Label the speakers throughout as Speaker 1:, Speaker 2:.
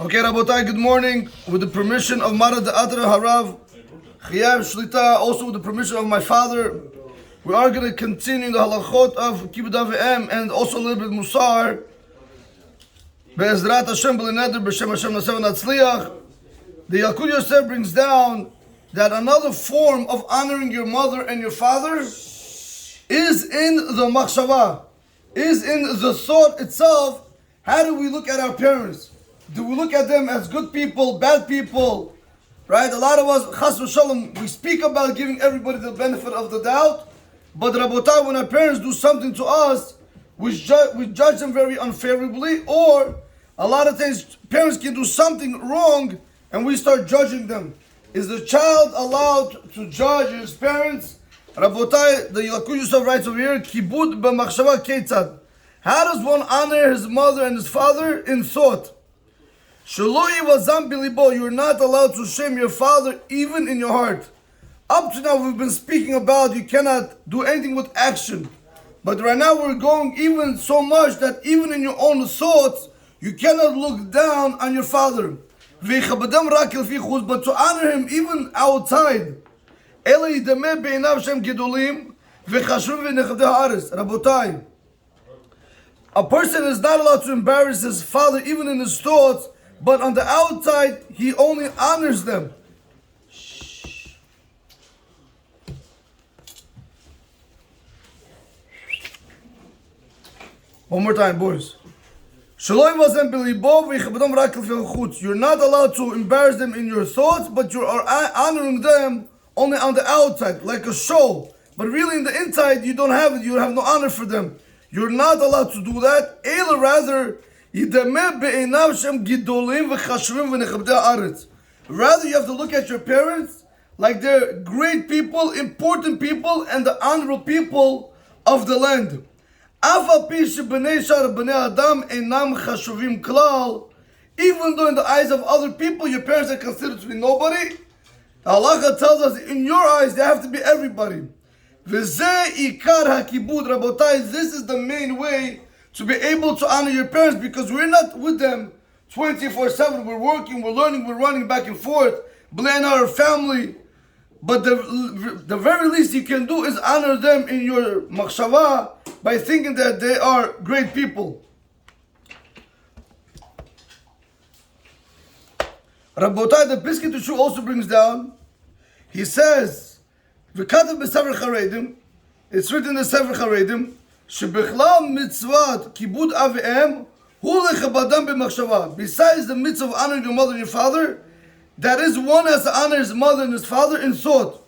Speaker 1: Okay, Rabotai, good morning. With the permission of Mara de Atra Harav Chaim Shlita, also with the permission of my father, we are going to continue the halachot of Kibbud Av V'em and also a little bit Musar. Be'ezrat Hashem b'lineder b'shem Hashem nasev natzliach. The Yalkut Yosef brings down that another form of honoring your mother and your father is in the machshava, is in the thought itself. How do we look at our parents? Do we look at them as good people, bad people? Right? A lot of us, chas v'shalom, we speak about giving everybody the benefit of the doubt. But Rabotai, when our parents do something to us, we judge them very unfavorably. Or a lot of times, parents can do something wrong and we start judging them. Is the child allowed to judge his parents? Rabotai, the Yalkut Yosef writes over here, Kibud b'machshava ketzad. How does one honor his mother and his father? In thought. You're not allowed to shame your father even in your heart. Up to now we've been speaking about you cannot do anything with action. But right now we're going even so much that even in your own thoughts, you cannot look down on your father. But to honor him even outside. Rabotai, a person is not allowed to embarrass his father even in his thoughts, but on the outside, he only honors them. One more time, boys. You're not allowed to embarrass them in your thoughts, but you are honoring them only on the outside, like a show. But really in the inside, you don't have it. You have no honor for them. You're not allowed to do that. Rather, rather, you have to look at your parents like they're great people, important people, and the honorable people of the land. Even though in the eyes of other people, your parents are considered to be nobody, Allah tells us in your eyes they have to be everybody. This is the main way to be able to honor your parents, because we're not with them 24/7. We're working, we're learning, we're running back and forth, blame our family. But the very least you can do is honor them in your machshava by thinking that they are great people. Rabotai, the Piskei Teshuva also brings down, he says, it's written in the Sefer Charedim, שבכלל מצוות כיבוד אב ואם הוא לכבדם במחשבה. Besides the mitzvah of honoring your mother and your father, that is, one has to honor his mother and his father in thought.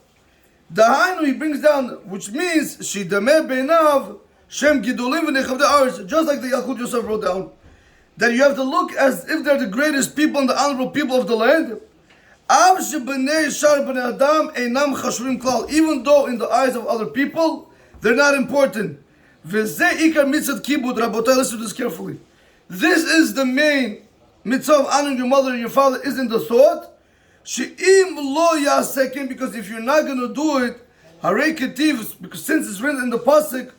Speaker 1: דהיינו, he brings down, which means שידמה בעיניו שהם גדולים ונכבדי הארץ, just like the Yalkut Yosef wrote down, that you have to look as if they're the greatest people and the honorable people of the land. אף שבני שאר בני אדם אינם חשובים כלל, even though in the eyes of other people they're not important. Rabotai, listen to this carefully. This is the main mitzvah of honoring your mother and your father, is in the thought. Because if you're not going to do it, because since it's written in the pasuk,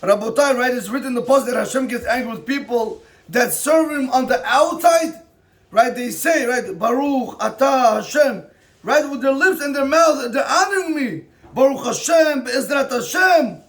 Speaker 1: Rabotai, right? It's written in the pasuk that Hashem gets angry with people that serve him on the outside. Right? They say, right, Baruch Atah Hashem. Right, with their lips and their mouth, they're honoring me. Baruch Hashem, Be'ezrat Hashem,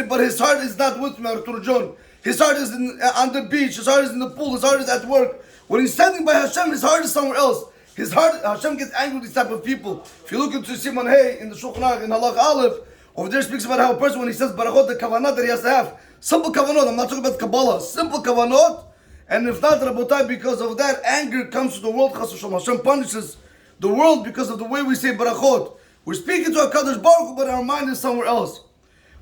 Speaker 1: but his heart is not with me, Artur John. His heart is on the beach, his heart is in the pool, his heart is at work. When he's standing by Hashem, his heart is somewhere else. His heart, Hashem gets angry with these type of people. If you look into Simon Hay in the Shulchan Aruch, in Halach Aleph, over there speaks about how a person, when he says Barachot, the kavanot that he has to have, simple kavanot, I'm not talking about Kabbalah, simple kavanot, and if not, Rabotai, because of that, anger comes to the world, Chas v'shalom. Hashem punishes the world because of the way we say barachot. We're speaking to HaKadosh Baruch Hu, but our mind is somewhere else.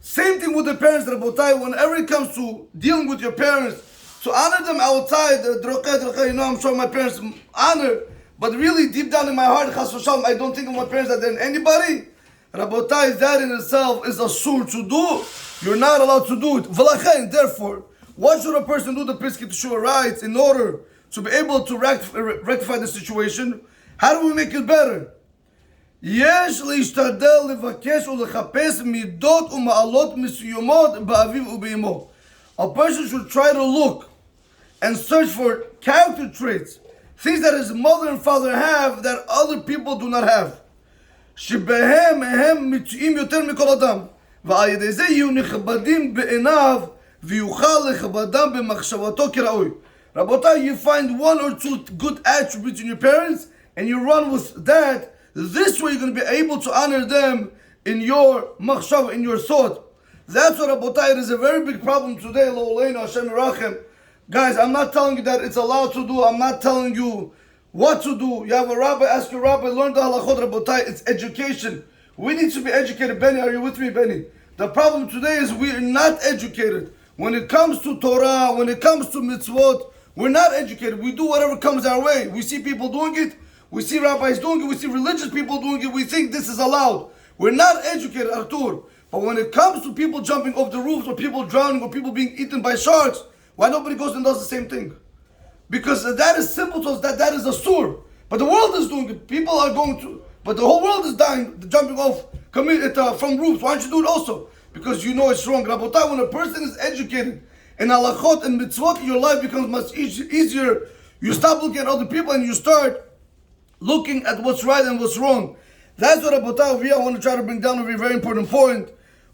Speaker 1: Same thing with the parents, Rabotai. Whenever it comes to dealing with your parents, to honor them outside, I'm showing my parents honor, but really deep down in my heart, Chas v'shalom, I don't think of my parents that than anybody. Rabotai, that in itself is asur to do. You're not allowed to do it. Therefore, what should a person do? The Piskei Teshuva writes, in order to be able to rectify the situation. How do we make it better? יש להשתדל לבקש ולחפש מידות ומעלות מסוימות באביו ובאמו. a person should try to look and search for character traits, things that his mother and father have that other people do not have. שבהם הם מצויים יותר מכל אדם, ועל ידי זה יהיו נכבדים בעיניו ויוכל לכבדם במחשבתו כראוי. Rabotai, you find one or two good attributes in your parents and you run with that. This way you're going to be able to honor them in your machshava, in your thought. That's what Rabotai, it is a very big problem today. Lo Oleinu Hashem Yerachem. Guys, I'm not telling you that it's allowed to do. I'm not telling you what to do. You have a rabbi, ask your rabbi, learn the halachot. Rabotai, it's education. We need to be educated. Benny, are you with me, Benny? The problem today is we are not educated. When it comes to Torah, when it comes to mitzvot, we're not educated. We do whatever comes our way. We see people doing it. We see rabbis doing it. We see religious people doing it. We think this is allowed. We're not educated, Artur. But when it comes to people jumping off the roofs or people drowning or people being eaten by sharks, why nobody goes and does the same thing? Because that is simple to us, that is a sur. But the world is doing it. People are going to, but the whole world is dying, jumping off from roofs. Why don't you do it also? Because you know it's wrong. Rabotai, when a person is educated in halachot and mitzvot, your life becomes much easier. You stop looking at other people and you start looking at what's right and what's wrong. That's what Rabotai over here I want to try to bring down a very important point.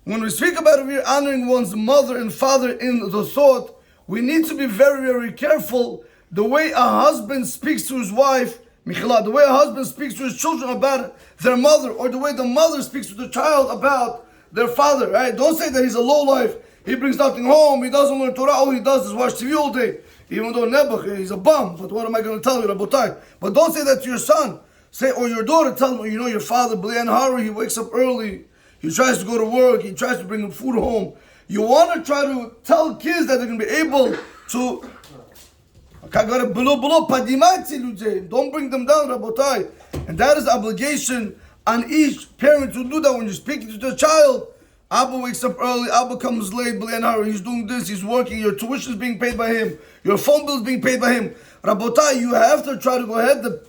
Speaker 1: When we speak about over here honoring one's mother and father in the thought, we need to be very, very careful the way a husband speaks to his wife, the way a husband speaks to his children about their mother, or the way the mother speaks to the child about their father, right? Don't say that he's a lowlife, he brings nothing home, he doesn't learn Torah, all he does is watch TV all day. Even though Nebuch, he's a bum, but what am I going to tell you, Rabotai? But don't say that to your son. Say, or your daughter, tell him, you know, your father, Blian Hari, he wakes up early, he tries to go to work, he tries to bring him food home. You want to try to tell kids that they're going to be able to... Don't bring them down, Rabotai. And that is obligation on each parent to do that when you're speaking to the child. Abba wakes up early, Abba comes late, he's doing this, he's working, your tuition is being paid by him, your phone bill is being paid by him. Rabotai, you have to try to go ahead. The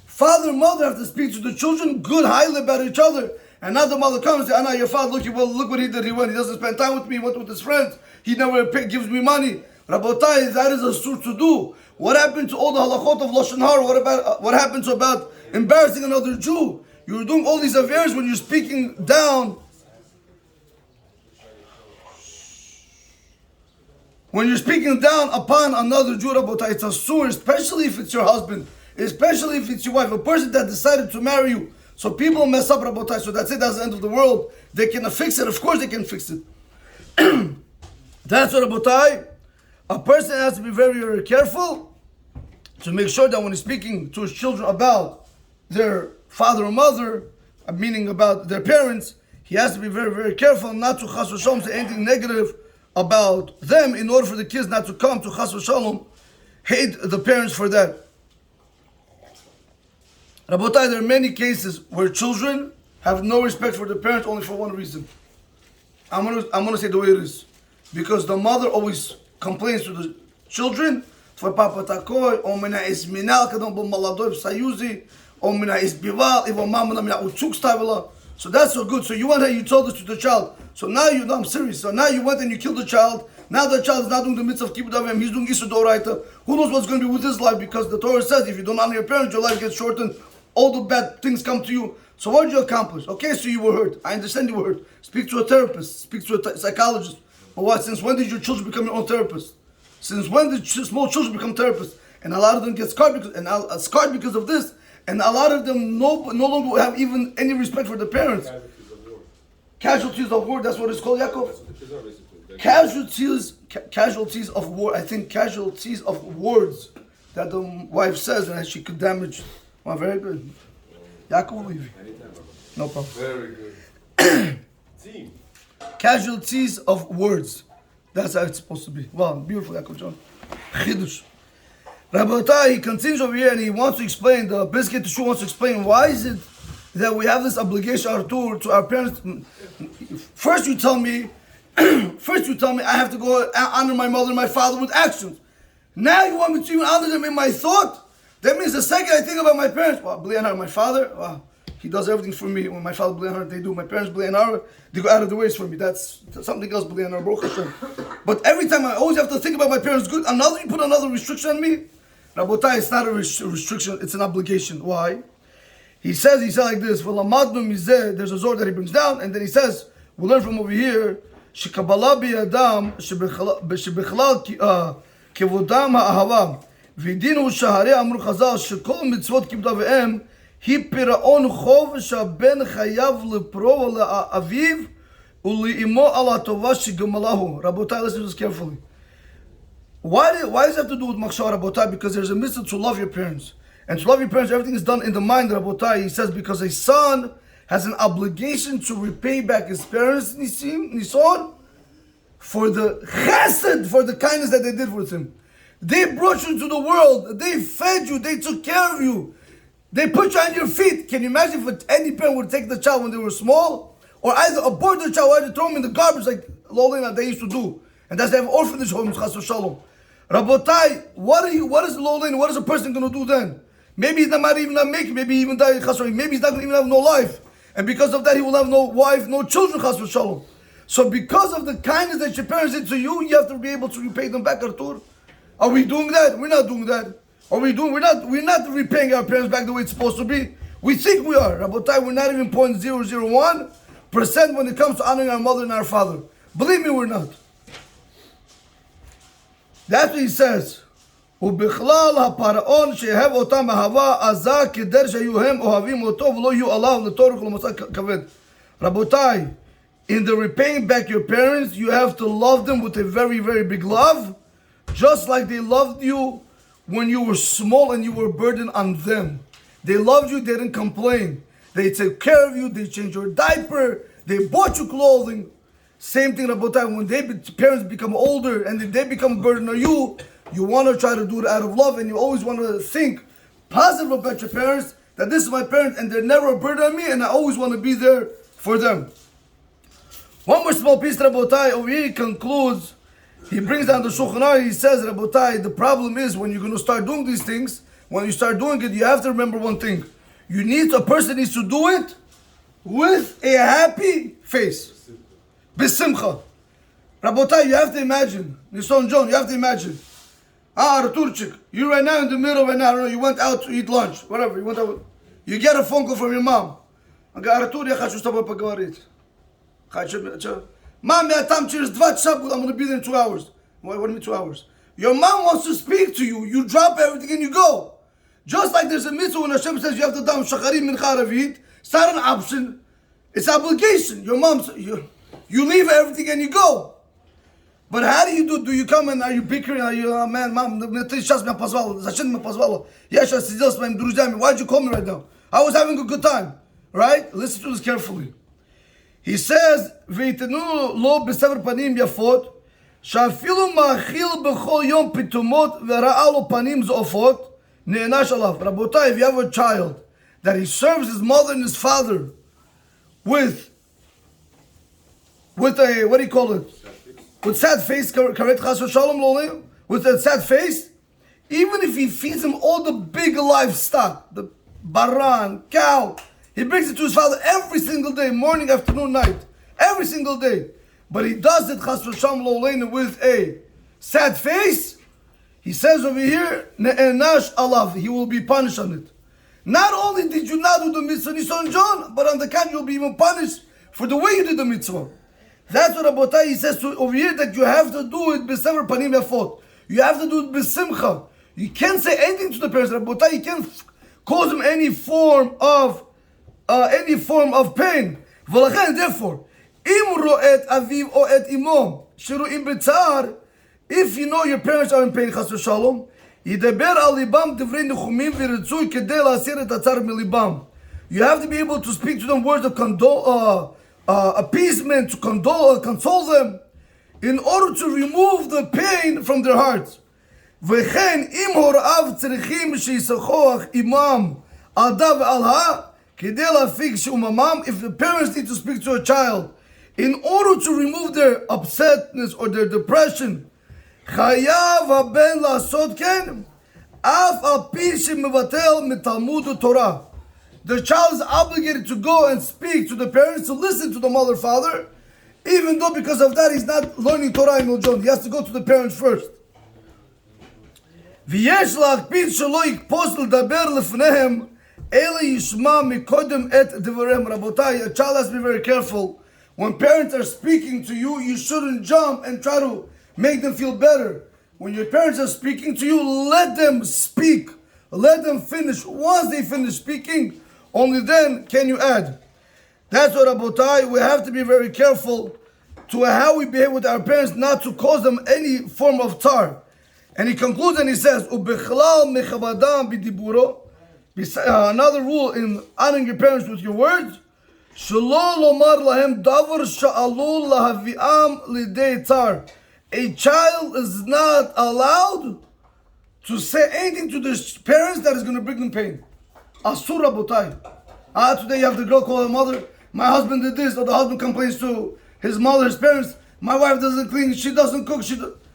Speaker 1: father and mother have to speak to the children good, highly about each other. And now the mother comes and says, Anna, your father, look what he did. He doesn't spend time with me, he went with his friends, he never gives me money. Rabotai, that is a sur to do. What happened to all the halachot of Lashon Hara? What happened to about embarrassing another Jew? You're doing all these affairs when you're speaking down. When you're speaking down upon another Jew, Rabotai, it's a sur, especially if it's your husband, especially if it's your wife, a person that decided to marry you. So people mess up, Rabotai, so that's it, that's the end of the world. They can fix it, of course they can fix it. That's what, Rabotai, a person has to be very, very careful to make sure that when he's speaking to his children about their father or mother, meaning about their parents, he has to be very, very careful not to chas v'shalom say anything negative about them in order for the kids not to come to chas v'shalom hate the parents for that. Rabotai, there are many cases where children have no respect for their parents only for one reason. I'm gonna say the way it is. Because the mother always complains to the children, for Papa Takoy, Omina is Minal, Kadam Maladov Sayuzi, Omina is Bival, Ivo Mamma Uchuk Stavila. So that's so good. So you went and you told this to the child. So now I'm serious. So now you went and you killed the child. Now the child is not doing the mitzvah of Kibbutz Avim, he's doing Issa Doraita. Who knows what's going to be with his life? Because the Torah says if you don't honor your parents, your life gets shortened. All the bad things come to you. So what did you accomplish? Okay, so you were hurt. I understand you were hurt. Speak to a therapist. Speak to a psychologist. But what? Since when did your children become your own therapist? Since when did small children become therapists? And a lot of them get scarred because of this. And a lot of them no longer have even any respect for their parents. Casualties of war. That's what it's called, Yaakov. Casualties of war. I think casualties of words that the wife says and that she could damage. Well, very good. Yaakov will leave you. No problem.
Speaker 2: Very good. Team.
Speaker 1: Casualties of words. That's how it's supposed to be. Wow, beautiful, Yaakov John. Chidush. Rabotai, he continues over here and he wants to explain, the Biscuit Teshuva wants to explain why is it that we have this obligation, Artur, to our parents. First you tell me I have to go honor my mother and my father with actions. Now you want me to even honor them in my thought? That means the second I think about my parents, well, my father, well, He does everything for me. When my father b'lei anar, they do. My parents b'lei anar, they go out of the ways for me. That's something else b'lei anar, Baruch Hashem. But every time I always have to think about my parents' good. You put another restriction on me. Rabotai, it's not a restriction, it's an obligation. Why? He said like this, there's a Zohar that he brings down, and then he says, we'll learn from over here, shekabala biyadam shebechlal kevodam ha'ahava v'dinu shahare amru chazal shekol mitzvot kibda ve'em hi piraon chov shaben chayav lepro le'aviv uli'imo ala tova shegamalahu. Rabotai, listen to this carefully. Why does it have to do with machshava, Rabotai? Because there's a mitzvah to love your parents. And to love your parents, everything is done in the mind, Rabotai. He says, because a son has an obligation to repay back his parents, Nisan, for the chesed, for the kindness that they did with him. They brought you into the world. They fed you. They took care of you. They put you on your feet. Can you imagine if any parent would take the child when they were small? Or either abort the child or either throw him in the garbage like Lolina they used to do. And that's they have orphanage homes, chas v'shalom. Rabotai, what is Lolin? What is a person going to do then? Maybe he's not even not make. Maybe he even die. Maybe he's not going to even have no life, and because of that, he will have no wife, no children. Chas v'shalom. So, because of the kindness that your parents did to you, you have to be able to repay them back, Artur. Are we doing that? We're not doing that. Are we doing? We're not repaying our parents back the way it's supposed to be. We think we are, Rabotai. We're not even 0.001% when it comes to honoring our mother and our father. Believe me, we're not. That's what he says. ובכלל הפרעון שהב אותם אהבה עזה כדר שהיו הם אוהבים אותו ולא יהיו עליו לטורח ולמסע כבד. רבותיי, in the repaying back your parents, you have to love them with a very, very big love, just like they loved you when you were small and you were burdened on them. They loved you, they didn't complain. They took care of you, they changed your diaper, they bought you clothing. Same thing, Rabotai, when parents become older and they become a burden on you, you want to try to do it out of love, and you always want to think positive about your parents, that this is my parent and they're never a burden on me, and I always want to be there for them. One more small piece, Rabotai, over here he concludes, he brings down the Shulchan Aruch, he says, Rabotai, the problem is when you're going to start doing these things, when you start doing it, you have to remember one thing. A person needs to do it with a happy face. Besimcha. Rabotai, you have to imagine. Nisan John, you have to imagine. Arturchik, you right now in the middle right now, I don't know, you went out to eat lunch, whatever, you went out. You get a phone call from your mom. Artur, я хочу с тобой поговорить. Mom, я там через 2 часа, I'm going to be there in 2 hours. What do you mean 2 hours? Your mom wants to speak to you. You drop everything and you go. Just like there's a mitzvah when Hashem says you have to daven shacharim mincha aravit. It's not an option. It's obligation. Your mom, you leave everything and you go. But how do you do? Do you come and are you bickering? Are you, man, mom, сейчас меня позвала. Зачем меня позвала? Я сейчас сидел с моими друзьями. Why'd you call me right now? I was having a good time. Right? Listen to this carefully. He says, ויתנו לו בסבר פנים יפות, שאפילו מאכיל בכל יום פתאומות וראה לו פנים זעופות, נענש עליו. רבותיי, if you have a child that he serves his mother and his father with a, what do you call it? With sad face, correct? Chas v'shalom lo, with a sad face, even if he feeds him all the big livestock, the baran, cow, he brings it to his father every single day, morning, afternoon, night, every single day. But he does it, chas v'shalom lo, with a sad face. He says over here, ne'enash alav, he will be punished on it. Not only did you not do the mitzvah Nisan John, but on the contrary, you'll be even punished for the way you did the mitzvah. That's what Rabotai, he says over here, that you have to do it b'sever panim yafot. You have to do it b'simcha. You can't say anything to the parents, Rabotai. You can't cause them any form of pain. V'lachen, therefore, im ro'et aviv o et imom sheru'im b'tzar, if you know your parents are in pain, chas v'shalom, yidaber al libam divrei nechumim v'ritzui kedei la'asir et atzar milibam. You have to be able to speak to them words of appeasement, to console them, in order to remove the pain from their hearts. V'chein im horav tzrichim sheyisachoach imam al da ve'al ha kedei la'afik she'umamam. If the parents need to speak to a child in order to remove their upsetness or their depression, chayav haben la'asot ken af al pi shemevatel mitalmud Torah. the child is obligated to go and speak to the parents, to listen to the mother, father, even though because of that he's not learning Torah in Miljon. He has to go to the parents first. ויש להקפיד שלא יקפוץ לדבר לפניהם, אלא ישמע מקודם את דבריהם. רבותיי, a child has to be very careful. When parents are speaking to you, you shouldn't jump and try to make them feel better. When your parents are speaking to you, let them speak. Let them finish. Once they finish speaking, only then can you add. That's what, Rabotai, we have to be very careful to how we behave with our parents, not to cause them any form of tar. And he concludes and he says, "Ubechlal mechabadam b'diburo." Another rule in honoring your parents with your words, "Shelo lomar lahem davar sha'alul lahaviam lidei tar." A child is not allowed to say anything to the parents that is going to bring them pain. Asur Rabotai. Today you have the girl call her mother, "My husband did this," or the husband complains to his mother, his parents, "My wife doesn't clean, she doesn't cook,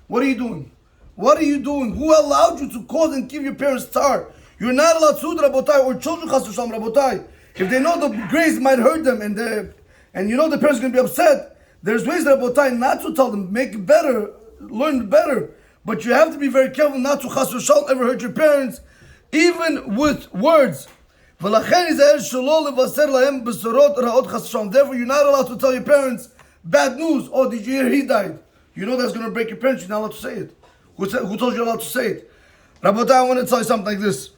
Speaker 1: What are you doing? What are you doing? Who allowed you to cause and give your parents tar? You're not allowed to, Rabotai, or children, Rabotai. If they know the grace might hurt them and you know the parents are going to be upset, there's ways, Rabotai, not to tell them, make better, learn better. But you have to be very careful not to ever hurt your parents, even with words. Therefore, you're not allowed to tell your parents bad news. "Oh, did you hear he died?" You know that's going to break your parents. You're not allowed to say it. Who told you you're allowed to say it? Rabotai, I want to tell you something like this.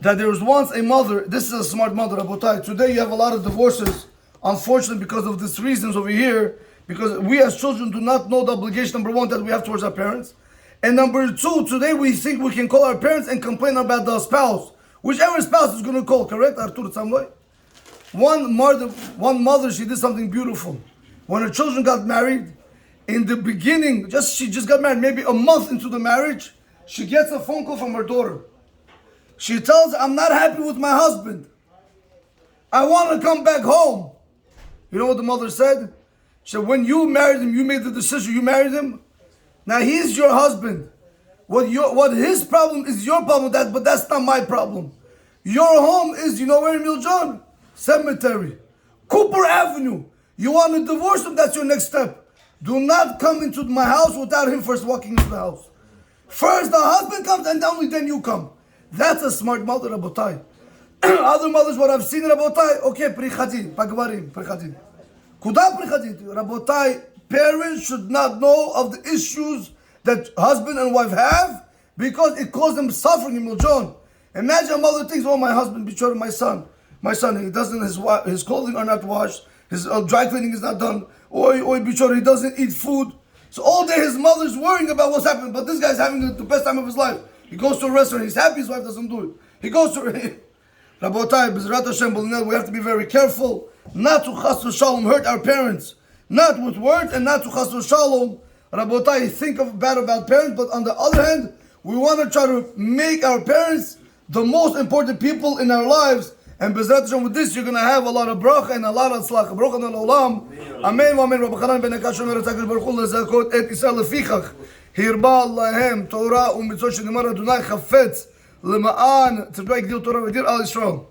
Speaker 1: That there was once a mother, this is a smart mother, Rabotai. Today you have a lot of divorces, unfortunately, because of these reasons over here, because we as children do not know the obligation, number one, that we have towards our parents. And number two, today we think we can call our parents and complain about the spouse. Whichever spouse is going to call, correct? Artur Tzamloi? One mother, she did something beautiful. When her children got married, in the beginning, she just got married, maybe a month into the marriage, she gets a phone call from her daughter. She tells her, "I'm not happy with my husband. I want to come back home." You know what the mother said? She said, "When you married him, you made the decision, you married him. Now he's your husband. What his problem is your problem, but that's not my problem. Your home is, you know where in Miljon? Cemetery. Cooper Avenue. You want to divorce him, that's your next step. Do not come into my house without him first walking into the house. First the husband comes and only then you come." That's a smart mother, Rabotai. Other mothers, what I've seen, Rabotai, okay, prichadin, pagvarim, prichadin. Kudam prichadin. Rabotai, parents should not know of the issues that husband and wife have because it causes them suffering in Miljon. Imagine a mother thinks, "Oh, my husband betrayed my son. He doesn't, his clothing are not washed, his dry cleaning is not done. Oy, betrayed, he doesn't eat food." So all day his mother's worrying about what's happening, but this guy's having the best time of his life. He goes to a restaurant, he's happy his wife doesn't do it. He goes to Rabotai, B'ezrat Hashem, we have to be very careful not to chas v'shalom hurt our parents. Not with words and not to chas v'shalom, Rabotai, think bad about parents, but on the other hand, we want to try to make our parents the most important people in our lives. And B'ezrat Hashem, with this, you're going to have a lot of bracha and a lot of tzlach. Baruch Adonai Olam. Amen. Amen. Rav Chaim Igal ben Akashom Eretz Baruch Hu lezakot et Yisrael lefichach. Hirba lahem Torah u'mitzvot shenimar Adonai chafetz למען צדקה יגדיל תורה ודיר על ישראל.